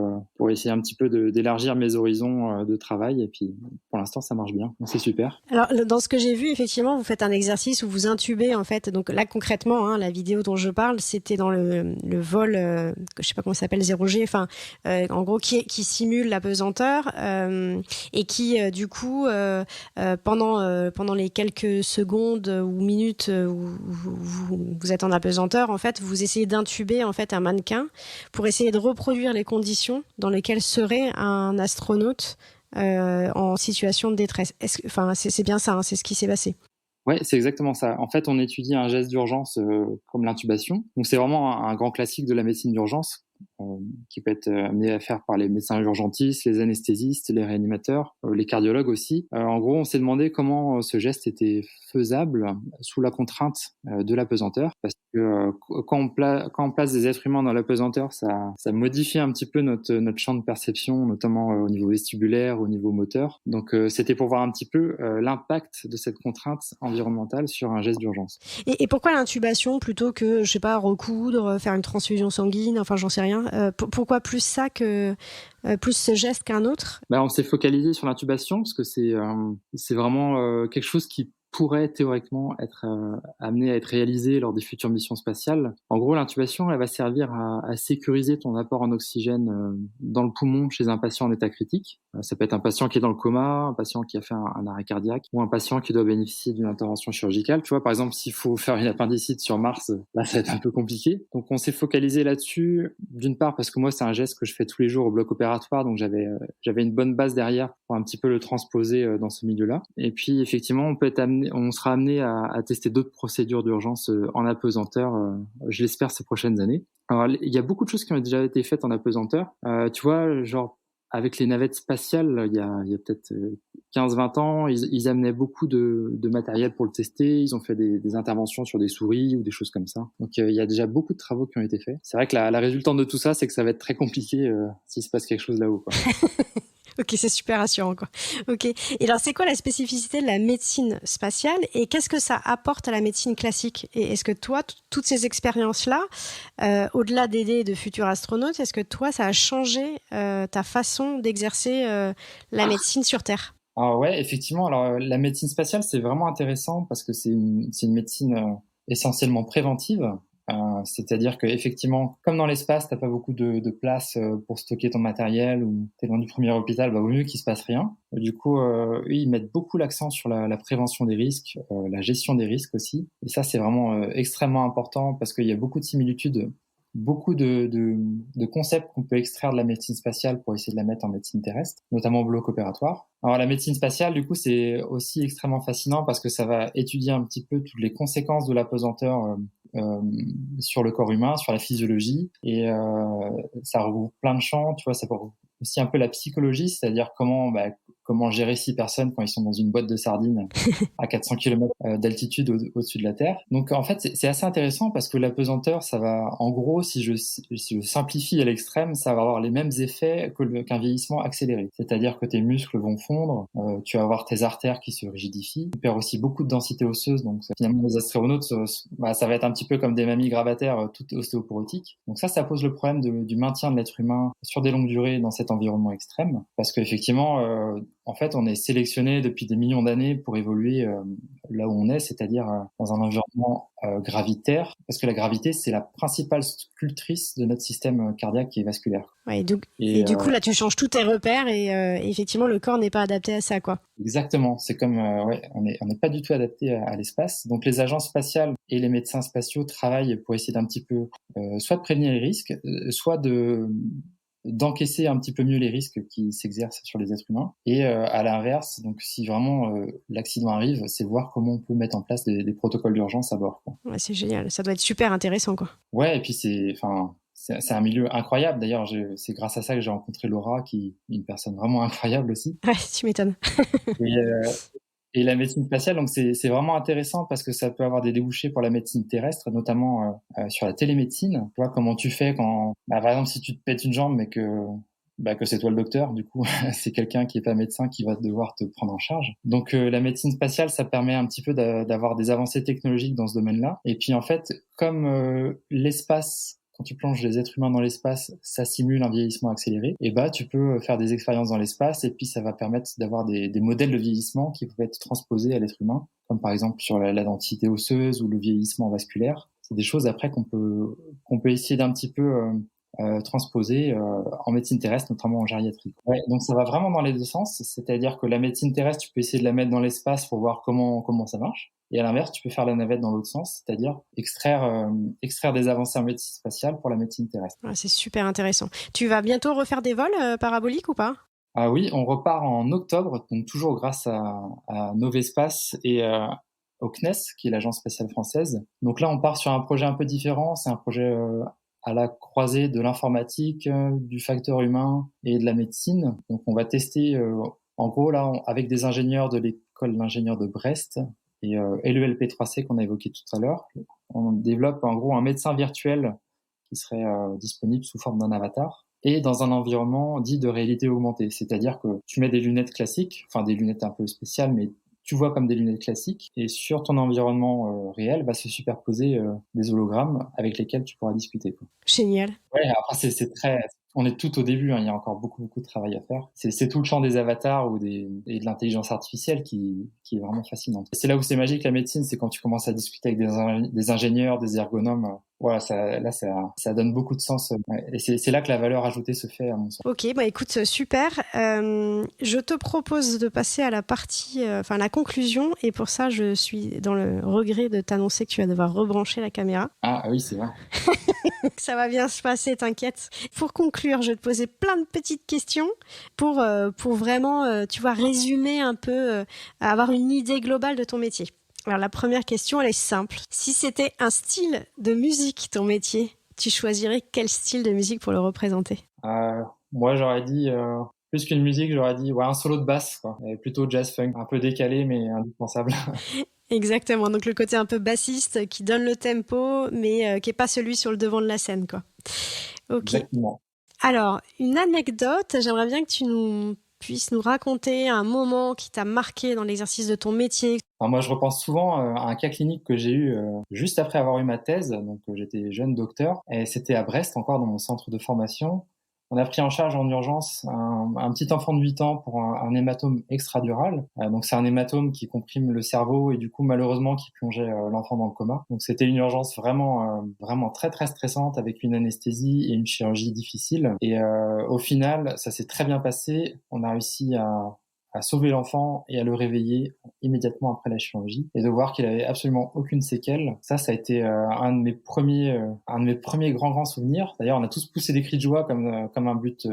essayer un petit peu d'élargir mes horizons de travail. Et puis pour l'instant, ça marche bien. Donc c'est super. Alors, dans ce que j'ai vu, effectivement, vous faites un exercice où vous intubez, en fait. Donc là, concrètement, la vidéo dont je parle, c'était dans le vol, je sais pas comment ça s'appelle, 0G, enfin, en gros, qui simule la pesanteur et qui, du coup, pendant les quelques secondes ou minutes où vous êtes en apesanteur, en fait, vous essayez d'intuber, en fait, un mannequin pour essayer de reproduire les conditions dans lesquelles serait un astronaute en situation de détresse. C'est bien ça, c'est ce qui s'est passé. Ouais, c'est exactement ça. En fait, on étudie un geste d'urgence comme l'intubation. Donc, c'est vraiment un grand classique de la médecine d'urgence qui peut être amené à faire par les médecins urgentistes, les anesthésistes, les réanimateurs, les cardiologues aussi. En gros, on s'est demandé comment ce geste était faisable sous la contrainte de l'apesanteur, parce que quand on place des êtres humains dans l'apesanteur, ça modifie un petit peu notre champ de perception, notamment au niveau vestibulaire, au niveau moteur. Donc, c'était pour voir un petit peu l'impact de cette contrainte environnementale sur un geste d'urgence. Et pourquoi l'intubation plutôt que, je sais pas, recoudre, faire une transfusion sanguine, enfin j'en sais rien. Pourquoi plus ça que plus ce geste qu'un autre? On s'est focalisé sur l'intubation parce que c'est vraiment quelque chose qui pourrait théoriquement être amené à être réalisé lors des futures missions spatiales. En gros, l'intubation, elle va servir à sécuriser ton apport en oxygène dans le poumon chez un patient en état critique. Ça peut être un patient qui est dans le coma, un patient qui a fait un arrêt cardiaque ou un patient qui doit bénéficier d'une intervention chirurgicale. Tu vois, par exemple, s'il faut faire une appendicite sur Mars, là, ça va être un peu compliqué. Donc, on s'est focalisé là-dessus, d'une part parce que moi, c'est un geste que je fais tous les jours au bloc opératoire, donc j'avais une bonne base derrière pour un petit peu le transposer dans ce milieu-là. Et puis, effectivement, on sera amené à tester d'autres procédures d'urgence en apesanteur, je l'espère, ces prochaines années. Alors, il y a beaucoup de choses qui ont déjà été faites en apesanteur. Tu vois, genre, avec les navettes spatiales, il y a peut-être 15-20 ans, ils amenaient beaucoup de matériel pour le tester. Ils ont fait des interventions sur des souris ou des choses comme ça. Donc, il y a déjà beaucoup de travaux qui ont été faits. C'est vrai que la résultante de tout ça, c'est que ça va être très compliqué s'il se passe quelque chose là-haut, quoi. Ok, c'est super rassurant, quoi. Ok. Et alors, c'est quoi la spécificité de la médecine spatiale et qu'est-ce que ça apporte à la médecine classique? Et est-ce que toi, toutes ces expériences-là, au-delà d'aider de futurs astronautes, est-ce que toi, ça a changé ta façon d'exercer la médecine sur Terre? Ah ouais, effectivement. Alors, la médecine spatiale, c'est vraiment intéressant parce que c'est une médecine essentiellement préventive. C'est-à-dire que effectivement, comme dans l'espace, t'as pas beaucoup de place pour stocker ton matériel ou t'es loin du premier hôpital, vaut mieux qu'il se passe rien. Du coup, eux, ils mettent beaucoup l'accent sur la prévention des risques, la gestion des risques aussi. Et ça, c'est vraiment extrêmement important parce qu'il y a beaucoup de similitudes, beaucoup de concepts qu'on peut extraire de la médecine spatiale pour essayer de la mettre en médecine terrestre, notamment au bloc opératoire. Alors la médecine spatiale, du coup, c'est aussi extrêmement fascinant parce que ça va étudier un petit peu toutes les conséquences de l'apesanteur sur le corps humain, sur la physiologie, et ça regroupe plein de champs. Tu vois, ça regroupe aussi un peu la psychologie, c'est-à-dire comment gérer 6 personnes quand ils sont dans une boîte de sardines à 400 km d'altitude au-dessus de la Terre. Donc en fait, c'est assez intéressant parce que l'apesanteur, ça va, en gros, si je simplifie à l'extrême, ça va avoir les mêmes effets qu'un vieillissement accéléré. C'est-à-dire que tes muscles vont fondre, tu vas avoir tes artères qui se rigidifient, tu perds aussi beaucoup de densité osseuse, donc finalement les astronautes, ça va être un petit peu comme des mamies gravataires toutes ostéoporotiques. Donc ça pose le problème du maintien de l'être humain sur des longues durées dans cet environnement extrême, parce qu'effectivement, en fait, on est sélectionné depuis des millions d'années pour évoluer là où on est, c'est-à-dire dans un environnement gravitaire, parce que la gravité, c'est la principale sculptrice de notre système cardiaque et vasculaire. Ouais, et du coup, là, tu changes tous tes repères et effectivement, le corps n'est pas adapté à ça, quoi. Exactement, c'est comme on n'est pas du tout adapté à l'espace. Donc les agences spatiales et les médecins spatiaux travaillent pour essayer d'un petit peu soit de prévenir les risques, soit d'encaisser un petit peu mieux les risques qui s'exercent sur les êtres humains. Et à l'inverse, donc si vraiment l'accident arrive, c'est voir comment on peut mettre en place des protocoles d'urgence à bord, quoi. Ouais, c'est génial, ça doit être super intéressant, quoi. Ouais, et puis c'est un milieu incroyable. D'ailleurs, c'est grâce à ça que j'ai rencontré Laura, qui est une personne vraiment incroyable aussi. Ouais, tu m'étonnes. Et, et la médecine spatiale, donc c'est vraiment intéressant parce que ça peut avoir des débouchés pour la médecine terrestre, notamment sur la télémédecine. Tu vois comment tu fais quand, par exemple, si tu te pètes une jambe, mais que c'est toi le docteur, du coup, c'est quelqu'un qui est pas médecin qui va devoir te prendre en charge. Donc la médecine spatiale, ça permet un petit peu d'avoir des avancées technologiques dans ce domaine-là. Et puis en fait, comme l'espace, quand tu plonges les êtres humains dans l'espace, ça simule un vieillissement accéléré. Et bah, tu peux faire des expériences dans l'espace et puis ça va permettre d'avoir des modèles de vieillissement qui peuvent être transposés à l'être humain, comme par exemple sur la densité osseuse ou le vieillissement vasculaire. C'est des choses après qu'on peut essayer d'un petit peu transposer en médecine terrestre, notamment en gériatrie. Ouais, donc ça va vraiment dans les deux sens, c'est-à-dire que la médecine terrestre, tu peux essayer de la mettre dans l'espace pour voir comment ça marche. Et à l'inverse, tu peux faire la navette dans l'autre sens, c'est-à-dire extraire des avancées en médecine spatiale pour la médecine terrestre. Ouais, c'est super intéressant. Tu vas bientôt refaire des vols paraboliques ou pas? Ah oui, on repart en octobre, donc toujours grâce à Novespace et au CNES, qui est l'agence spatiale française. Donc là, on part sur un projet un peu différent. C'est un projet à la croisée de l'informatique, du facteur humain et de la médecine. Donc on va tester, en gros là, avec des ingénieurs de l'école d'ingénieurs de Brest et l'ELP3C qu'on a évoqué tout à l'heure. On développe en gros un médecin virtuel qui serait disponible sous forme d'un avatar et dans un environnement dit de réalité augmentée. C'est-à-dire que tu mets des lunettes classiques, enfin des lunettes un peu spéciales, mais tu vois comme des lunettes classiques, et sur ton environnement réel va se superposer des hologrammes avec lesquels tu pourras discuter, quoi. Génial. Ouais, après on est tout au début, hein, il y a encore beaucoup de travail à faire. C'est tout le champ des avatars et de l'intelligence artificielle qui est vraiment fascinante. C'est là où c'est magique la médecine, c'est quand tu commences à discuter avec des ingénieurs, des ergonomes. Voilà, ça donne beaucoup de sens. Et c'est là que la valeur ajoutée se fait, à mon sens. Ok, bah écoute, super. Je te propose de passer à la partie, la conclusion. Et pour ça, je suis dans le regret de t'annoncer que tu vas devoir rebrancher la caméra. Ah oui, c'est vrai. Ça va bien se passer, t'inquiète. Pour conclure, je vais te poser plein de petites questions pour vraiment, tu vois, résumer un peu, avoir une idée globale de ton métier. Alors la première question, elle est simple. Si c'était un style de musique, ton métier, tu choisirais quel style de musique pour le représenter? Moi, j'aurais dit, plus qu'une musique, j'aurais dit un solo de basse, quoi. Et plutôt jazz funk, un peu décalé mais indispensable. Exactement, donc le côté un peu bassiste qui donne le tempo, mais qui est pas celui sur le devant de la scène, quoi. Ok. Exactement. Alors, une anecdote, j'aimerais bien que tu puisses nous raconter un moment qui t'a marqué dans l'exercice de ton métier. Alors moi, je repense souvent à un cas clinique que j'ai eu juste après avoir eu ma thèse. Donc, j'étais jeune docteur et c'était à Brest, encore dans mon centre de formation. On a pris en charge en urgence un petit enfant de 8 ans pour un hématome extradural. Donc, c'est un hématome qui comprime le cerveau et du coup, malheureusement, qui plongeait l'enfant dans le coma. Donc, c'était une urgence vraiment très, très stressante avec une anesthésie et une chirurgie difficile. Et au final, ça s'est très bien passé. On a réussi à sauver l'enfant et à le réveiller immédiatement après la chirurgie et de voir qu'il avait absolument aucune séquelle. Ça a été un de mes premiers grands souvenirs. D'ailleurs, on a tous poussé des cris de joie comme un but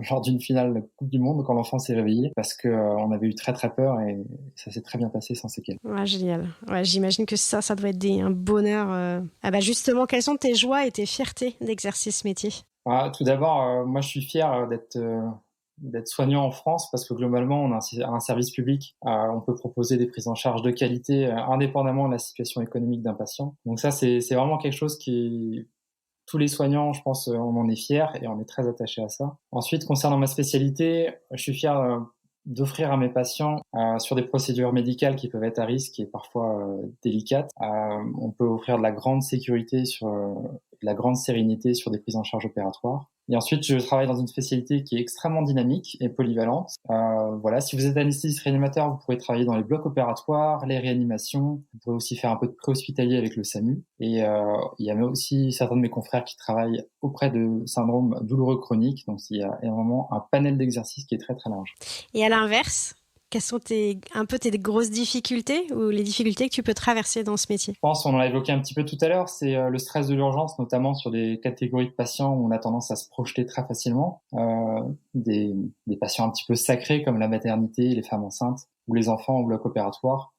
lors d'une finale de Coupe du Monde quand l'enfant s'est réveillé parce que on avait eu très très peur et ça s'est très bien passé sans séquelles. Ouais, génial. Ouais, j'imagine que ça doit être un bonheur. Ah bah justement, quelles sont tes joies et tes fiertés d'exercer ce métier? Tout d'abord, moi je suis fier d'être soignant en France parce que globalement on a un service public, on peut proposer des prises en charge de qualité indépendamment de la situation économique d'un patient. Donc ça c'est vraiment quelque chose qui tous les soignants, je pense, on en est fiers et on est très attaché à ça. Ensuite, concernant ma spécialité, je suis fier d'offrir à mes patients sur des procédures médicales qui peuvent être à risque et parfois délicates. On peut offrir de la grande sécurité la grande sérénité sur des prises en charge opératoires. Et ensuite, je travaille dans une spécialité qui est extrêmement dynamique et polyvalente. Voilà, si vous êtes anesthésiste réanimateur, vous pourrez travailler dans les blocs opératoires, les réanimations. Vous pourrez aussi faire un peu de pré-hospitalier avec le SAMU. Et il y a aussi certains de mes confrères qui travaillent auprès de syndromes douloureux chroniques. Donc, il y a vraiment un panel d'exercices qui est très, très large. Et à l'inverse, quelles sont tes grosses difficultés ou les difficultés que tu peux traverser dans ce métier? Je pense, on en a évoqué un petit peu tout à l'heure, c'est le stress de l'urgence, notamment sur des catégories de patients où on a tendance à se projeter très facilement. Des patients un petit peu sacrés comme la maternité, les femmes enceintes ou les enfants au bloc opératoire.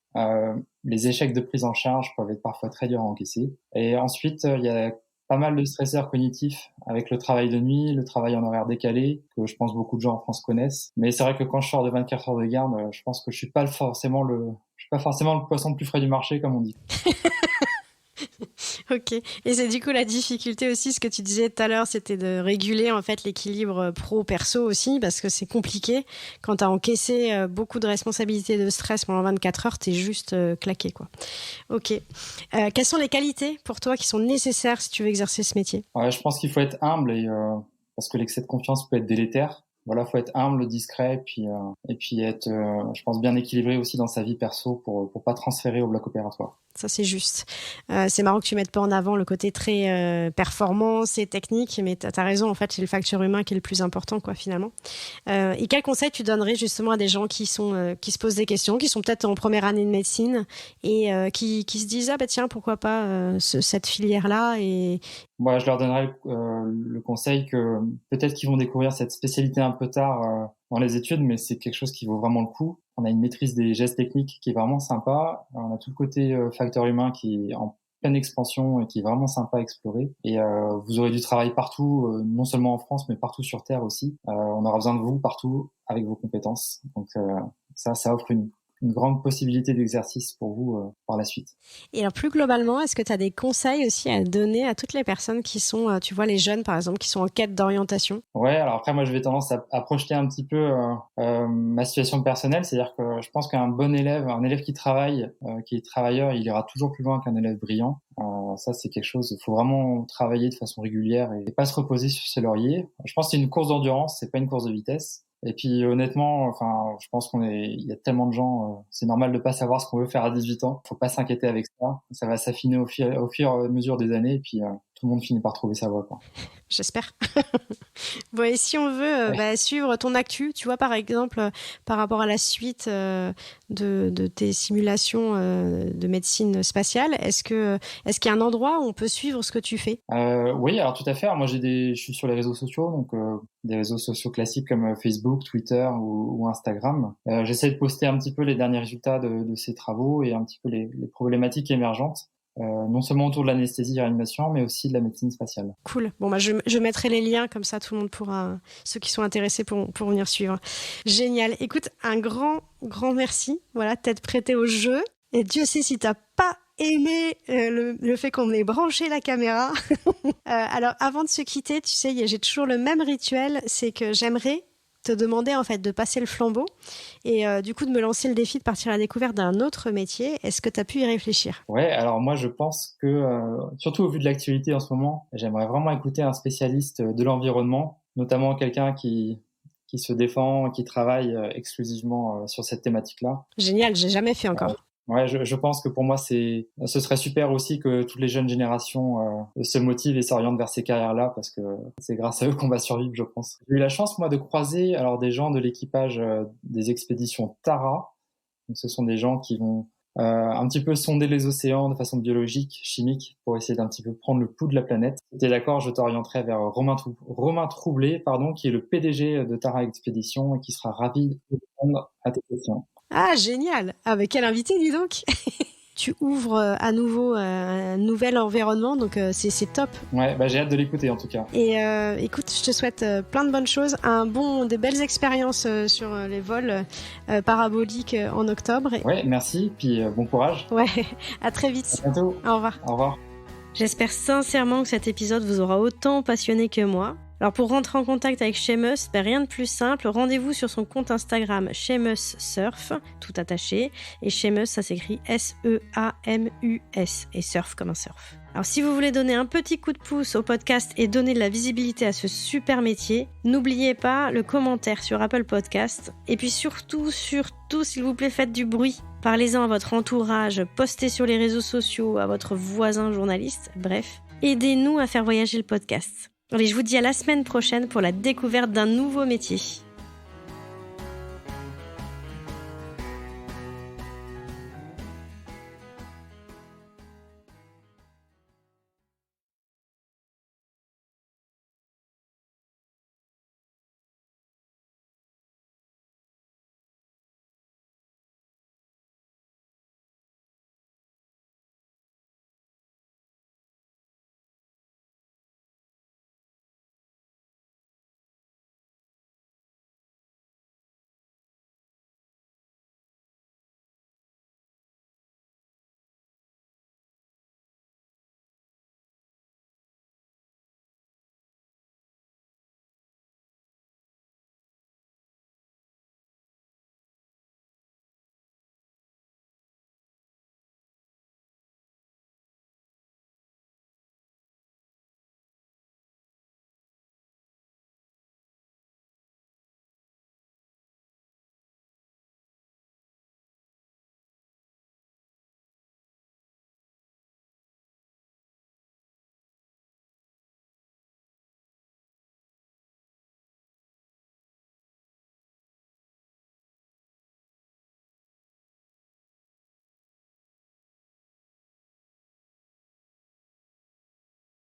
Les échecs de prise en charge peuvent être parfois très durs à encaisser. Et ensuite, il y a pas mal de stresseurs cognitifs avec le travail de nuit, le travail en horaire décalé, que je pense beaucoup de gens en France connaissent. Mais c'est vrai que quand je sors de 24 heures de garde, je pense que je suis pas forcément le poisson le plus frais du marché, comme on dit. Ok. Et c'est du coup la difficulté aussi, ce que tu disais tout à l'heure, c'était de réguler en fait l'équilibre pro-perso aussi, parce que c'est compliqué. Quand tu as encaissé beaucoup de responsabilités de stress pendant 24 heures, tu es juste claqué, quoi. Ok. Quelles sont les qualités pour toi qui sont nécessaires si tu veux exercer ce métier? Ouais, je pense qu'il faut être humble parce que l'excès de confiance peut être délétère. Voilà, faut être humble, discret, et puis être, je pense, bien équilibré aussi dans sa vie perso pour pas transférer au bloc opératoire. Ça, c'est juste. C'est marrant que tu mettes pas en avant le côté très performance et technique, mais t'as raison, en fait, c'est le facteur humain qui est le plus important, quoi, finalement. Et quel conseil tu donnerais justement à des gens qui se posent des questions, qui sont peut-être en première année de médecine et qui se disent, ah bah tiens, pourquoi pas cette filière-là et... Moi, je leur donnerais le conseil que peut-être qu'ils vont découvrir cette spécialité un peu tard dans les études, mais c'est quelque chose qui vaut vraiment le coup. On a une maîtrise des gestes techniques qui est vraiment sympa. On a tout le côté facteur humain qui est en pleine expansion et qui est vraiment sympa à explorer. Et vous aurez du travail partout, non seulement en France, mais partout sur Terre aussi. On aura besoin de vous partout avec vos compétences. Donc ça offre une grande possibilité d'exercice pour vous par la suite. Et alors plus globalement, est-ce que tu as des conseils aussi à donner à toutes les personnes qui sont, tu vois, les jeunes par exemple, qui sont en quête d'orientation? Ouais, alors après moi je vais tendance à projeter un petit peu ma situation personnelle, c'est-à-dire que je pense qu'un bon élève, un élève qui travaille, qui est travailleur, il ira toujours plus loin qu'un élève brillant. Ça c'est quelque chose, il faut vraiment travailler de façon régulière et pas se reposer sur ses lauriers. Je pense que c'est une course d'endurance, c'est pas une course de vitesse. Et puis honnêtement, enfin, je pense il y a tellement de gens, c'est normal de pas savoir ce qu'on veut faire à 18 ans. Faut pas s'inquiéter avec ça. Ça va s'affiner au fur et à mesure des années, et puis tout le monde finit par trouver sa voie, quoi. J'espère. Bon, et si on veut suivre ton actu, tu vois, par exemple, par rapport à la suite de tes simulations de médecine spatiale, est-ce qu'il y a un endroit où on peut suivre ce que tu fais? Oui, alors tout à fait. Alors, moi, je suis sur les réseaux sociaux, donc des réseaux sociaux classiques comme Facebook, Twitter ou Instagram. J'essaie de poster un petit peu les derniers résultats de ces travaux et un petit peu les problématiques émergentes. Non seulement autour de l'anesthésie et réanimation, mais aussi de la médecine spatiale. Cool. Bon, je mettrai les liens, comme ça tout le monde pourra, ceux qui sont intéressés pour venir suivre. Génial. Écoute, un grand merci, voilà, de t'être prêté au jeu. Et Dieu sait si t'as pas aimé le fait qu'on ait branché la caméra. Alors, avant de se quitter, tu sais, j'ai toujours le même rituel, c'est que j'aimerais te demander en fait de passer le flambeau et du coup de me lancer le défi de partir à la découverte d'un autre métier. Est-ce que tu as pu y réfléchir? Ouais, alors moi je pense que, surtout au vu de l'actualité en ce moment, j'aimerais vraiment écouter un spécialiste de l'environnement, notamment quelqu'un qui se défend, qui travaille exclusivement sur cette thématique-là. Génial, j'ai jamais fait encore. Ouais, je pense que pour moi, ce serait super aussi que toutes les jeunes générations se motivent et s'orientent vers ces carrières-là parce que c'est grâce à eux qu'on va survivre, je pense. J'ai eu la chance, moi, de croiser alors des gens de l'équipage des expéditions Tara. Donc, ce sont des gens qui vont un petit peu sonder les océans de façon biologique, chimique, pour essayer d'un petit peu prendre le pouls de la planète. Si t'es d'accord, je t'orienterai vers Romain Troublé, qui est le PDG de Tara Expédition et qui sera ravi de répondre à tes questions. Ah, génial! Ah, mais quel invité, dis donc! Tu ouvres à nouveau un nouvel environnement, donc c'est top. Ouais, j'ai hâte de l'écouter en tout cas. Et écoute, je te souhaite des bonnes choses, des belles expériences sur les vols paraboliques en octobre. Ouais, merci, puis bon courage. Ouais, à très vite. À bientôt. Au revoir. Au revoir. J'espère sincèrement que cet épisode vous aura autant passionné que moi. Alors pour rentrer en contact avec Seamus, rien de plus simple, rendez-vous sur son compte Instagram Seamus Surf, tout attaché, et Seamus ça s'écrit S-E-A-M-U-S, et surf comme un surf. Alors si vous voulez donner un petit coup de pouce au podcast et donner de la visibilité à ce super métier, n'oubliez pas le commentaire sur Apple Podcast. Et puis surtout, s'il vous plaît, faites du bruit. Parlez-en à votre entourage, postez sur les réseaux sociaux, à votre voisin journaliste, bref. Aidez-nous à faire voyager le podcast. Allez, je vous dis à la semaine prochaine pour la découverte d'un nouveau métier.